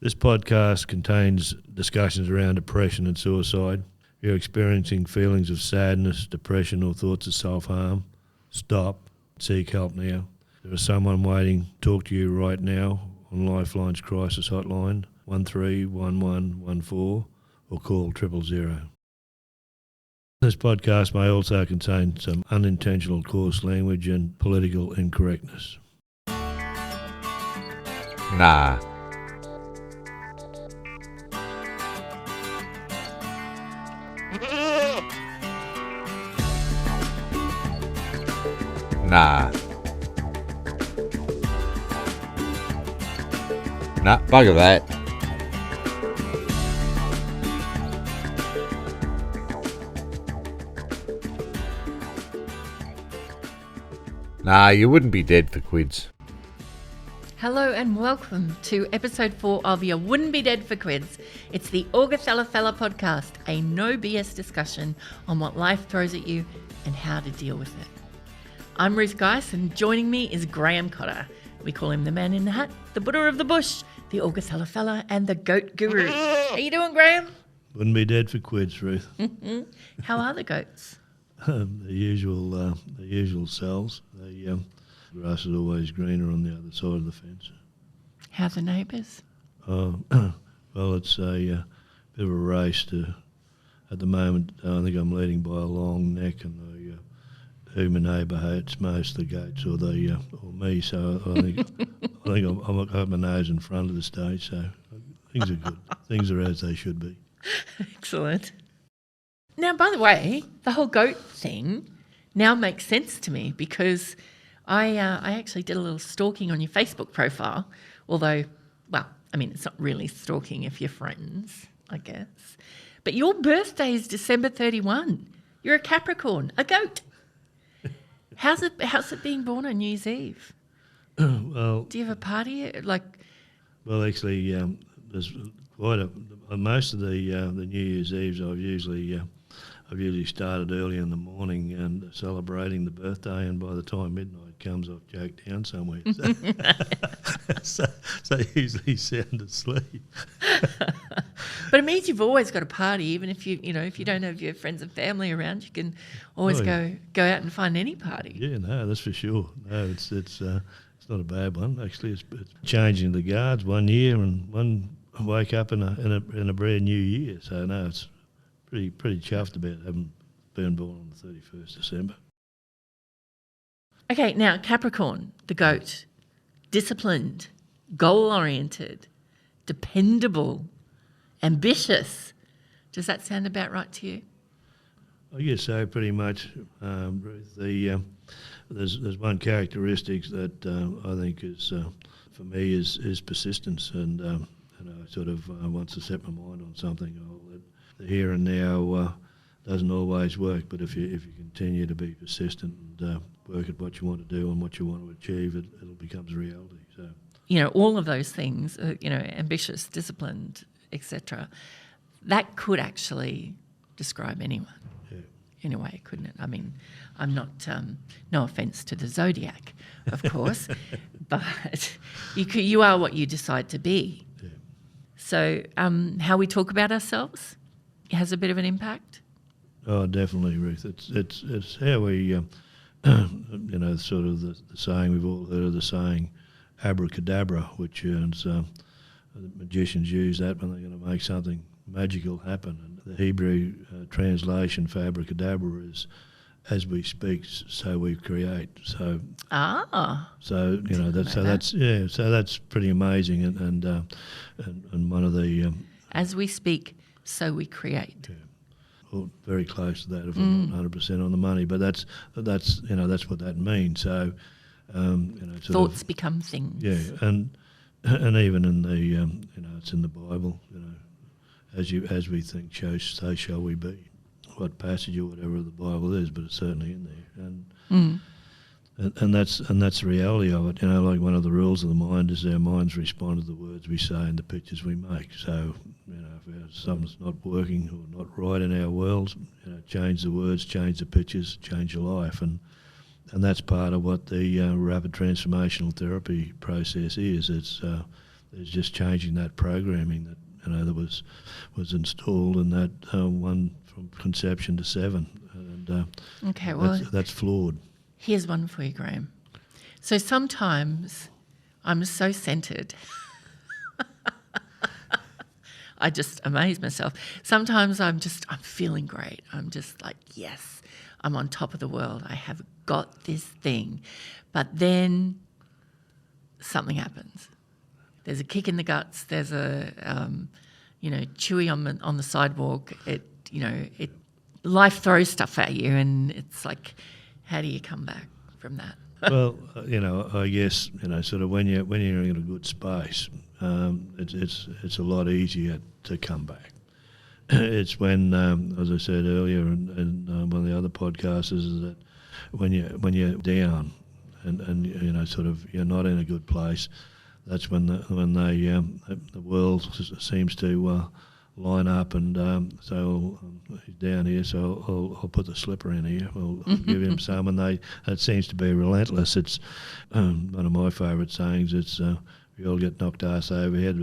This podcast contains discussions around depression and suicide. If you're experiencing feelings of sadness, depression or thoughts of self-harm, stop, seek help now. There is someone waiting to talk to you right now on Lifeline's crisis hotline, 131114, or call 000. This podcast may also contain some unintentional coarse language and political incorrectness. Nah. Nah. Nah, bugger that. Nah, you wouldn't be dead for Quids. Hello and welcome to episode 4 of You Wouldn't Be Dead for Quids. It's the Augathella Fella podcast, a no BS discussion on what life throws at you and how to deal with it. I'm Ruth Geis and joining me is Graham Cotter. We call him the man in the hat, the Buddha of the bush, the Augathella Fella and the goat guru. How you doing, Graham? Wouldn't be dead for Quids, Ruth. How are the goats? The usual cells. The grass is always greener on the other side of the fence. How are the neighbours? Well, it's a bit of a race at the moment. I think I'm leading by a long neck, and who my neighbour hates most, the goats or me. So I think I'm got my nose in front of the stage. So things are good. Things are as they should be. Excellent. Now, by the way, the whole goat thing now makes sense to me because I actually did a little stalking on your Facebook profile, although, well, I mean, it's not really stalking if you're friends, I guess. But your birthday is December 31. You're a Capricorn, a goat. How's it being born on New Year's Eve? Well, do you have a party? Well, actually, there's quite most of the New Year's Eves I've usually started early in the morning and celebrating the birthday, and by the time midnight comes, I've joked down somewhere. So usually sound asleep. But it means you've always got a party, even if you don't have your friends and family around, you can always go out and find any party. Yeah, no, that's for sure. No, it's not a bad one. Actually, it's changing the guards one year and one wake up in a brand new year. So no, it's pretty chuffed about having been born on the 31st December. Okay, now Capricorn, the goat, disciplined, goal-oriented, dependable, ambitious. Does that sound about right to you? I guess so, pretty much, Ruth. There's one characteristic that I think is for me is persistence, and sort of once I set my mind on something, the here and now doesn't always work, but if you continue to be persistent and work at what you want to do and what you want to achieve, it'll become a reality. So all of those things, ambitious, disciplined, etc. That could actually describe anyone. Yeah. In a way, couldn't it? I mean, I'm not, no offence to the zodiac, of course, but you are what you decide to be. Yeah. So how we talk about ourselves has a bit of an impact? Oh, definitely, Ruth. It's how we, sort of the saying, we've all heard of the saying, abracadabra, which is magicians use that when they're going to make something magical happen. And the Hebrew translation for abracadabra is, as we speak, so we create. So that's pretty amazing, and one of the as we speak, so we create. Yeah. Well, very close to that, if I'm not 100% on the money, but that's what that means. So thoughts become things. Yeah, and even in the it's in the Bible. As we think, so shall we be. What passage or whatever of the Bible is, but it's certainly in there, and that's the reality of it. Like one of the rules of the mind is our minds respond to the words we say and the pictures we make. So if something's not working or not right in our world, change the words, change the pictures, change your life, and that's part of what the rapid transformational therapy process is. It's there's just changing that programming that that was installed in that one from conception to 7, and Okay, well, that's flawed. here's one for you, Graham. So sometimes I'm so centered. I just amaze myself. Sometimes I'm feeling great. I'm just like, yes, I'm on top of the world. I have got this thing. But then something happens. There's a kick in the guts. There's a, chewy on the sidewalk. Life throws stuff at you, and it's like, how do you come back from that? Well, I guess sort of when you're in a good space, it's a lot easier to come back. It's when, as I said earlier, in one of the other podcasts, is that when you're down and sort of you're not in a good place, that's when the world seems to line up and so he's down here, so I'll put the slipper in here. I'll give him some, and it seems to be relentless. It's one of my favourite sayings. It's we all get knocked arse overhead.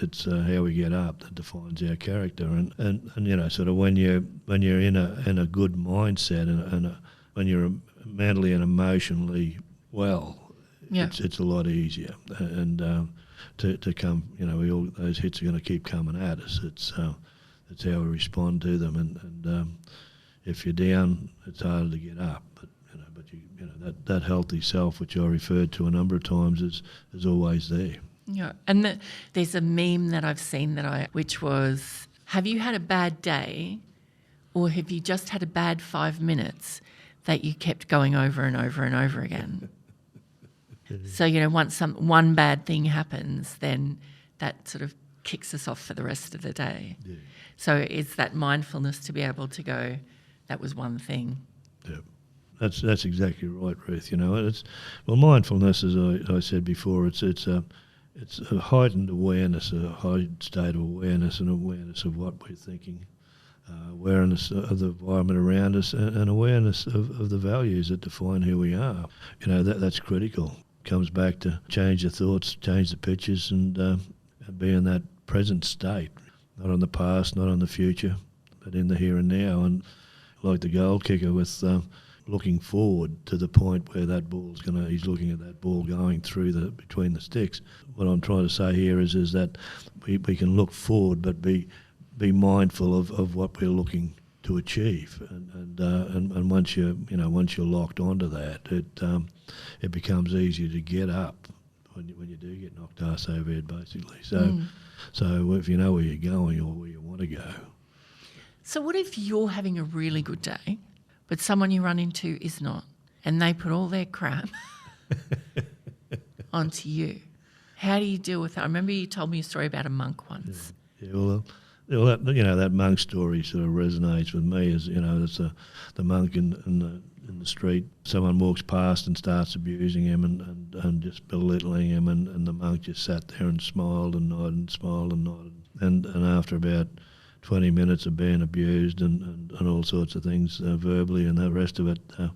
It's how we get up that defines our character. And sort of when you're in a good mindset and when you're mentally and emotionally well, Yeah. it's a lot easier. And to come, those hits are going to keep coming at us. It's how we respond to them. And if you're down, it's harder to get up. But that healthy self, which I referred to a number of times, is always there. Yeah, and there's a meme that I've seen which was, have you had a bad day, or have you just had a bad 5 minutes that you kept going over and over and over again? So once one bad thing happens, then that sort of kicks us off for the rest of the day. Yeah. So it's that mindfulness to be able to go, that was one thing. Yeah. That's exactly right, Ruth. Mindfulness, as I said before, it's a heightened awareness, a heightened state of awareness, and awareness of what we're thinking, awareness of the environment around us, and awareness of the values that define who we are. That's critical. It comes back to change the thoughts, change the pictures, and be in that present state, not on the past, not on the future, but in the here and now. And like the goal kicker with looking forward to the point where that he's looking at that ball going through between the sticks. What I'm trying to say here is that we can look forward, but be mindful of what we're looking to achieve. And once you're locked onto that, it becomes easier to get up when you do get knocked arse overhead, basically. So if you know where you're going or where you want to go. So what if you're having a really good day, but someone you run into is not, and they put all their crap onto you? How do you deal with that? I remember you told me a story about a monk once. Yeah, well, that monk story sort of resonates with me. It's the monk in the street. Someone walks past and starts abusing him and just belittling him, and the monk just sat there and smiled and nodded. And after about 20 minutes of being abused and all sorts of things verbally and the rest of it, the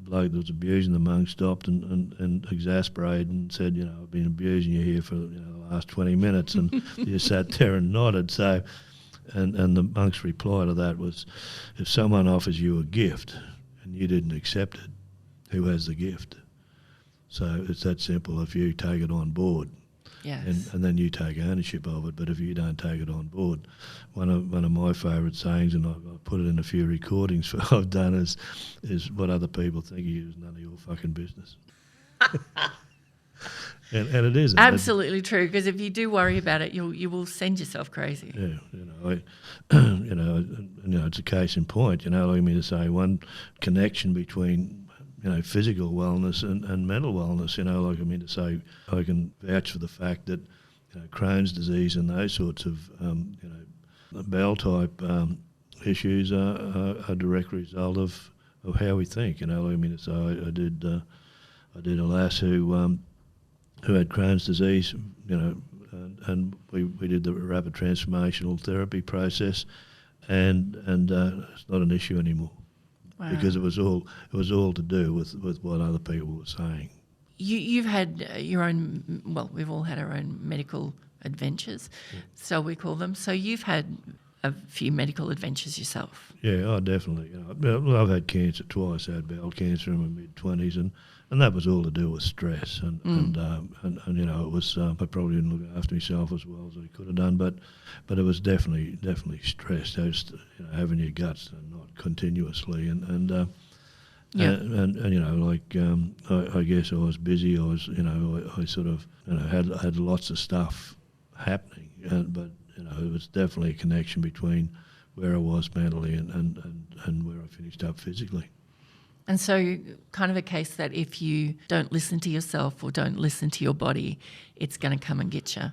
bloke that was abusing the monk stopped and exasperated and said, I've been abusing you here for the last 20 minutes, and you sat there and nodded. So, and the monk's reply to that was, if someone offers you a gift and you didn't accept it, who has the gift? So it's that simple. If you take it on board, Yes. and then you take ownership of it. But if you don't take it on board, one of my favourite sayings, and I've put it in a few recordings I've done, is what other people think of you is none of your fucking business. and it isn't. Absolutely true, because if you do worry about it, you will send yourself crazy. Yeah, it's a case in point. Like me to say, one connection between physical wellness and mental wellness. Like I mean to say, I can vouch for the fact that Crohn's disease and those sorts of bowel type issues are a direct result of how we think. Like I mean to say, I did a lass who had Crohn's disease, and we did the rapid transformational therapy process, and it's not an issue anymore. Wow. Because it was all to do with what other people were saying. you've had your own, well, we've all had our own medical adventures, so we call them. So you've had a few medical adventures yourself. Yeah, oh, definitely. Well, I've had cancer twice. I had bowel cancer in my mid-20s, and that was all to do with stress. And it was I probably didn't look after myself as well as I could have done, but it was definitely stress. Just having your guts not continuously, I guess I was busy. I was I sort of had lots of stuff happening, but it was definitely a connection between where I was mentally and where I finished up physically. And so kind of a case that if you don't listen to yourself or don't listen to your body, it's going to come and get you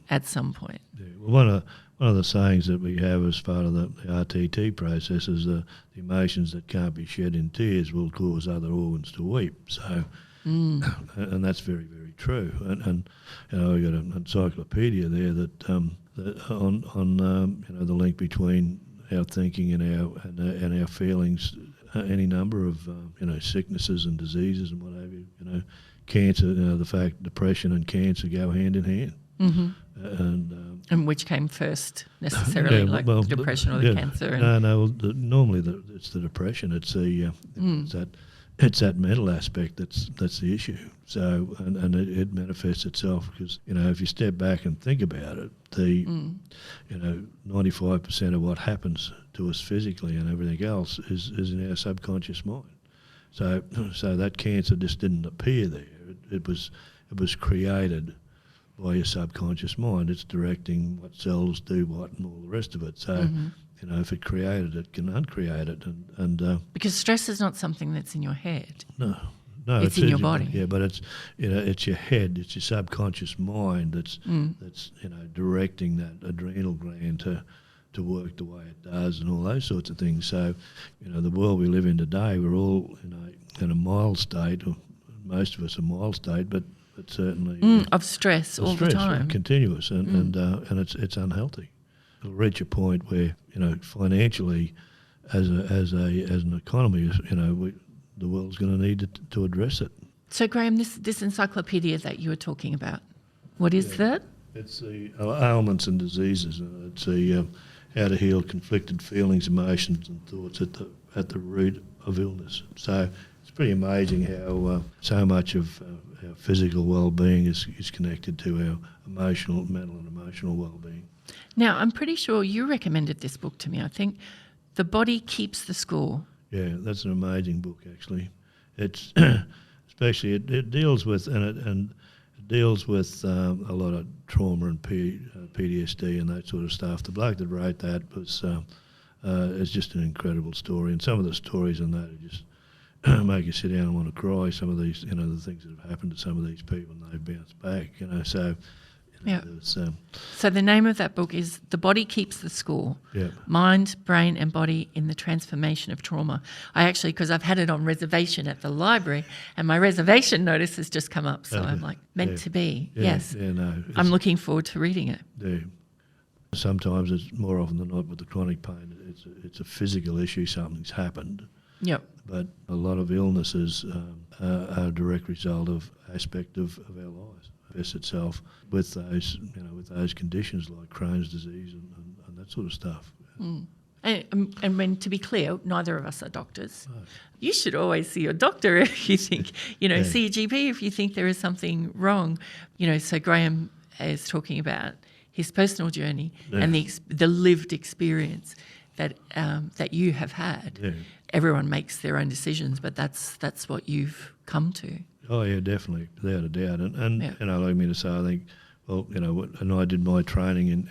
at some point. Yeah. Well, one of the sayings that we have as part of the RTT process is the emotions that can't be shed in tears will cause other organs to weep. So, and that's very, very true. And I got an encyclopedia there that on the link between our thinking and our feelings, any number of sicknesses and diseases and what have you. Cancer. The fact depression and cancer go hand in hand. Mm-hmm. And which came first necessarily, the depression or the cancer? Normally it's the depression. It's the it's that mental aspect that's the issue. So and it manifests itself because if you step back and think about it, 95% of what happens to us physically and everything else is in our subconscious mind. So that cancer just didn't appear there. It was created by your subconscious mind. It's directing what cells do what and all the rest of it. So, if it created it, can uncreate it. And because stress is not something that's in your head. No, it's in your body. Yeah, but it's it's your head, it's your subconscious mind that's directing that adrenal gland to work the way it does and all those sorts of things. So, the world we live in today, we're all in a mild state, or most of us a mild state, but certainly of stress all the time, continuous, and it's unhealthy. It'll reach a point where financially, as an economy, the world's going to need to address it. So Graham, this encyclopedia that you were talking about, what is that? It's the ailments and diseases. It's the how to heal conflicted feelings, emotions, and thoughts at the root of illness. So it's pretty amazing how so much of our physical well-being is connected to our mental and emotional well-being. Now, I'm pretty sure you recommended this book to me. I think The Body Keeps the Score. Yeah, that's an amazing book, actually. It's especially it deals with a lot of trauma and PTSD and that sort of stuff. The bloke that wrote that is just an incredible story, and some of the stories in that are just make you sit down and want to cry. Some of these, the things that have happened to some of these people, and they've bounced back. So. So the name of that book is The Body Keeps the Score, Mind, Brain and Body in the Transformation of Trauma. I actually, because I've had it on reservation at the library and my reservation notice has just come up, so I'm like, meant to be, yes. Yeah, no, I'm looking forward to reading it. Yeah. Sometimes it's more often than not with the chronic pain, it's a physical issue, something's happened. Yep. But a lot of illnesses are a direct result of aspect of our lives. Itself with those conditions like Crohn's disease and that sort of stuff. And when, to be clear, neither of us are doctors. Oh. You should always see your doctor if you think, see your GP if you think there is something wrong. So Graham is talking about his personal journey and the lived experience that you have had. Yeah. Everyone makes their own decisions, but that's what you've come to. Oh yeah, definitely, without a doubt. And like me to say, I think, and I did my training in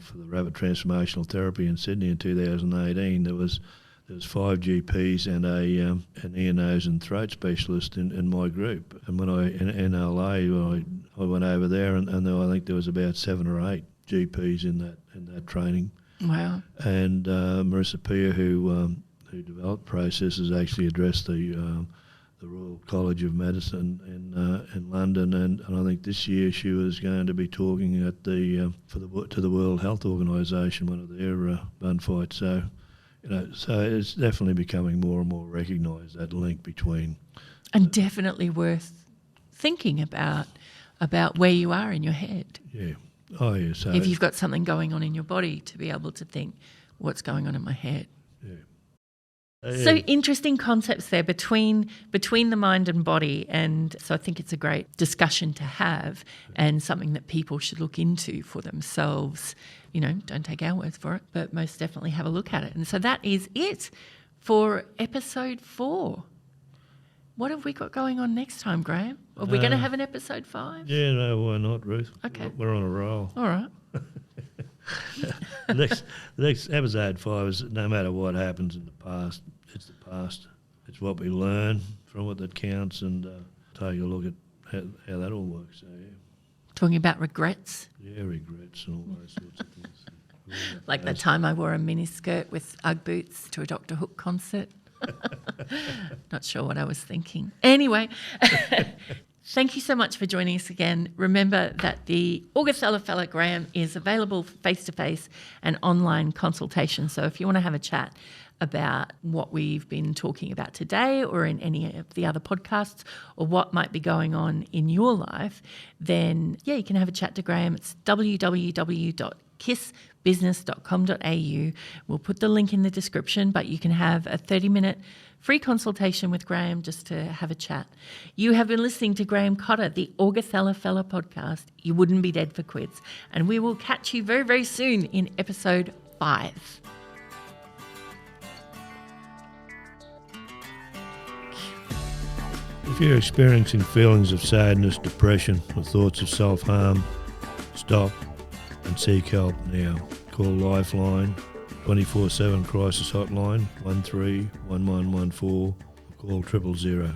for the rapid transformational therapy in Sydney in 2018. There was 5 GPs and an ear, nose and throat specialist in my group. And when in LA, I went over there, and I think there was about 7 or 8 GPs in that training. Wow. And Marissa Peer, who developed processes, actually addressed the Royal College of Medicine in London, and I think this year she was going to be talking at to the World Health Organisation, one of their bun fights. So, so it's definitely becoming more and more recognised, that link between. And definitely worth thinking about where you are in your head. Yeah. Oh, yeah. So If you've got something going on in your body, to be able to think, what's going on in my head? yeah. So interesting concepts there between the mind and body, and so I think it's a great discussion to have and something that people should look into for themselves. You know, don't take our words for it, but most definitely have a look at it. And so that is it for episode 4. What have we got going on next time, Graham? Are we going to have an episode 5? Yeah, no, why not, Ruth? Okay. We're on a roll. All right. The next episode 5 is no matter what happens in the past, it's the past. It's what we learn from it that counts, and take a look at how that all works. So, yeah. Talking about regrets. Yeah, regrets and all those sorts of things. Like the time I wore a miniskirt with Ugg boots to a Dr. Hook concert. Not sure what I was thinking. Anyway, thank you so much for joining us again. Remember that the Augathella Fella, Graham, is available face-to-face and online consultation. So if you want to have a chat about what we've been talking about today or in any of the other podcasts, or what might be going on in your life, then yeah, you can have a chat to Graham. It's www.kissbusiness.com.au. We'll put the link in the description, but you can have a 30-minute free consultation with Graham just to have a chat. You have been listening to Graham Cotter, the Augathella Fella podcast. You wouldn't be dead for quids. And we will catch you very, very soon in episode 5. If you're experiencing feelings of sadness, depression, or thoughts of self-harm, stop and seek help now. Call Lifeline 24/7 crisis hotline 131114 or call 000.